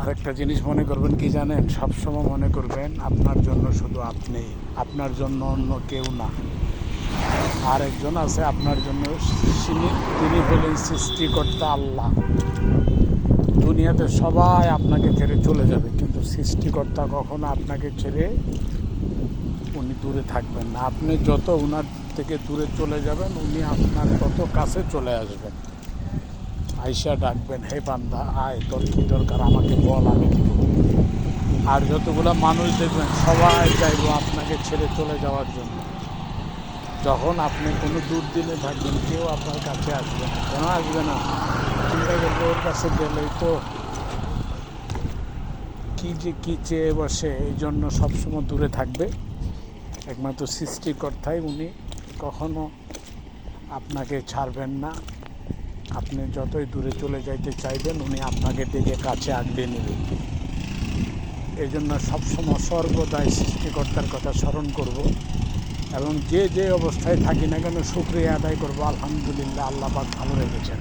আরেকটা জিনিস মনে করবেন কি জানেন, সবসময় মনে করবেন আপনার জন্য শুধু আপনি, আপনার জন্য অন্য কেউ না। আর একজন আছে আপনার জন্য, তিনি হলেন সৃষ্টিকর্তা আল্লাহ। দুনিয়াতে সবাই আপনাকে ছেড়ে চলে যাবে, কিন্তু সৃষ্টিকর্তা কখনো আপনাকে ছেড়ে উনি দূরে থাকবেন না। আপনি যত উনার থেকে দূরে চলে যাবেন, উনি আপনার তত কাছে চলে আসবেন। আইসা ডাকবেন, হে বান্দা আয়, তোর কী দরকার আমাকে বল, আমি দিব। আর যতগুলো মানুষ দেখবেন সবাই চাইব আপনাকে ছেড়ে চলে যাওয়ার জন্য। যখন আপনি কোনো দুর্দিনে থাকবেন, কেউ আপনার কাছে আসবে না। কেন আসবে না? চিন্তা করবে ওর কাছে গেলেই তো কী চেয়ে বসে, এই জন্য সবসময় দূরে থাকবে। একমাত্র সৃষ্টিকর্তাই, উনি কখনো আপনাকে ছাড়বেন না। আপনি যতই দূরে চলে যাইতে চাইবেন, উনি আপনাকে ডেকে কাছে আগলে নেবেন। এই জন্য সবসময় সর্বদাই সৃষ্টিকর্তার কথা স্মরণ করব, এবং যে অবস্থায় থাকি না কেন শুকরিয়া আদায় করব, আলহামদুলিল্লাহ আল্লাহ পাক ভালো রেখেছেন।